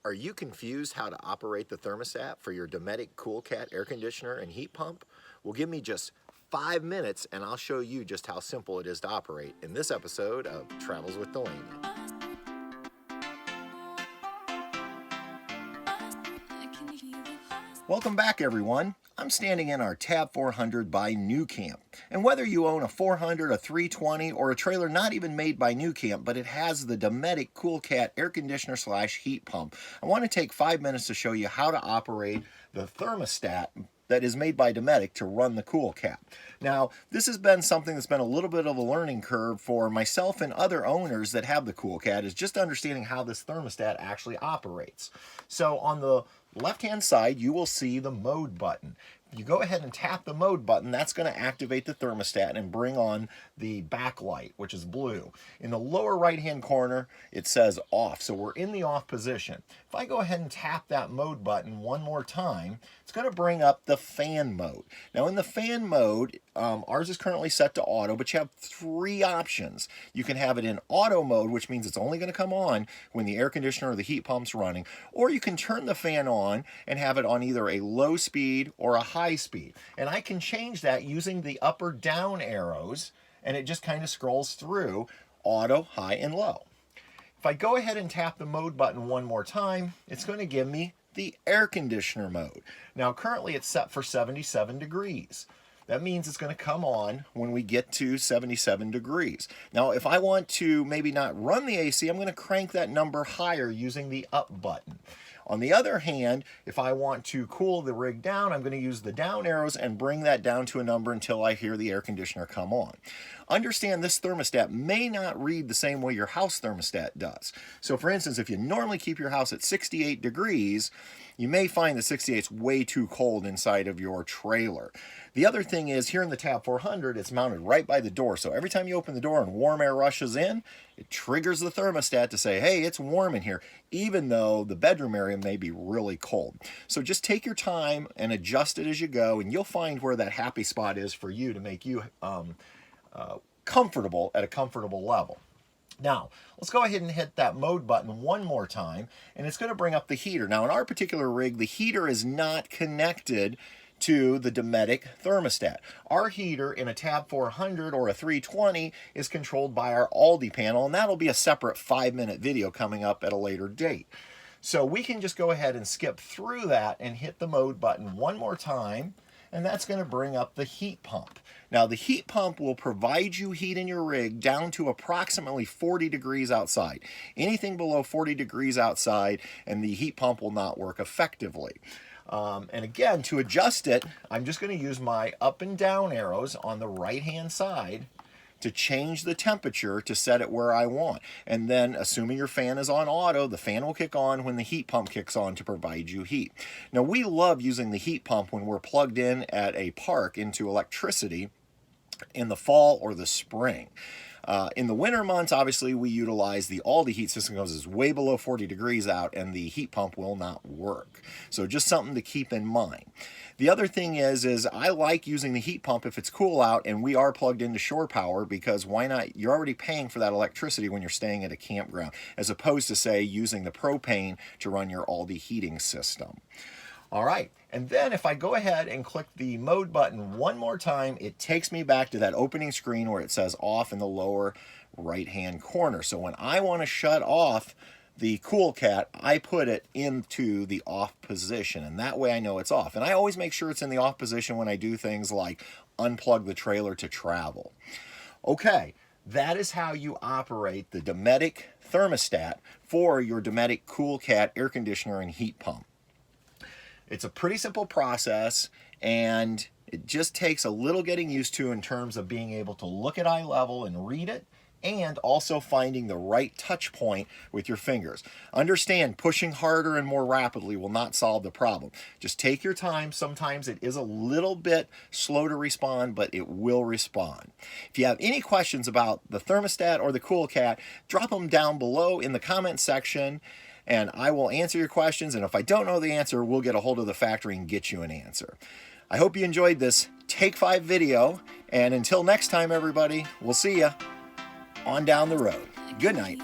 Are you confused how to operate the thermostat for your Dometic Cool Cat air conditioner and heat pump? Well, give me just 5 minutes and I'll show you just how simple it is to operate in this episode of Travels with Delaney. Welcome back, everyone. I'm standing in our Tab 400 by NuCamp. And whether you own a 400, a 320, or a trailer not even made by NuCamp, but it has the Dometic Cool Cat air conditioner / heat pump, I want to take 5 minutes to show you how to operate the thermostat that is made by Dometic to run the Cool Cat. Now, this has been something that's been a little bit of a learning curve for myself and other owners that have the Cool Cat, is just understanding how this thermostat actually operates. So on the left-hand side, you will see the mode button. If you go ahead and tap the mode button, that's going to activate the thermostat and bring on the backlight, which is blue. In the lower right-hand corner, it says off, so we're in the off position. If I go ahead and tap that mode button one more time, it's going to bring up the fan mode. Now in the fan mode, ours is currently set to auto, but you have 3 options. You can have it in auto mode, which means it's only going to come on when the air conditioner or the heat pump's running, or you can turn the fan on and have it on either a low speed or a high speed. And I can change that using the up or down arrows, and it just kind of scrolls through auto, high, and low. If I go ahead and tap the mode button one more time, it's going to give me the air conditioner mode. Now currently it's set for 77 degrees. That means it's going to come on when we get to 77 degrees. Now, if I want to maybe not run the AC, I'm going to crank that number higher using the up button. On the other hand, if I want to cool the rig down, I'm going to use the down arrows and bring that down to a number until I hear the air conditioner come on. Understand this thermostat may not read the same way your house thermostat does. So for instance, if you normally keep your house at 68 degrees, you may find that 68 is way too cold inside of your trailer. The other thing is, here in the Tab 400, it's mounted right by the door. So every time you open the door and warm air rushes in, it triggers the thermostat to say, hey, it's warm in here, even though the bedroom area may be really cold. So just take your time and adjust it as you go, and you'll find where that happy spot is for you to make you comfortable at a comfortable level. Now, let's go ahead and hit that mode button one more time, and it's going to bring up the heater. Now, in our particular rig, the heater is not connected to the Dometic thermostat. Our heater in a Tab 400 or a 320 is controlled by our Aldi panel, and that'll be a separate 5-minute video coming up at a later date. So we can just go ahead and skip through that and hit the mode button one more time, and that's going to bring up the heat pump. Now, the heat pump will provide you heat in your rig down to approximately 40 degrees outside. Anything below 40 degrees outside, and the heat pump will not work effectively. And again, to adjust it, I'm just going to use my up and down arrows on the right-hand side to change the temperature to set it where I want. And then, assuming your fan is on auto, the fan will kick on when the heat pump kicks on to provide you heat. Now, we love using the heat pump when we're plugged in at a park into electricity in the fall or the spring. In the winter months, obviously, we utilize the Aldi heat system because it's way below 40 degrees out and the heat pump will not work. So just something to keep in mind. The other thing is I like using the heat pump if it's cool out and we are plugged into shore power, because why not? You're already paying for that electricity when you're staying at a campground, as opposed to, say, using the propane to run your Aldi heating system. All right, and then if I go ahead and click the mode button one more time, it takes me back to that opening screen where it says off in the lower right-hand corner. So when I want to shut off the Cool Cat, I put it into the off position, and that way I know it's off. And I always make sure it's in the off position when I do things like unplug the trailer to travel. Okay, that is how you operate the Dometic thermostat for your Dometic Cool Cat air conditioner and heat pump. It's a pretty simple process, and it just takes a little getting used to in terms of being able to look at eye level and read it, and also finding the right touch point with your fingers. Understand, pushing harder and more rapidly will not solve the problem. Just take your time. Sometimes it is a little bit slow to respond, but it will respond. If you have any questions about the thermostat or the Cool Cat, drop them down below in the comment section, and I will answer your questions. And if I don't know the answer, we'll get a hold of the factory and get you an answer. I hope you enjoyed this Take 5 video, and until next time, everybody, we'll see you on down the road. Good night.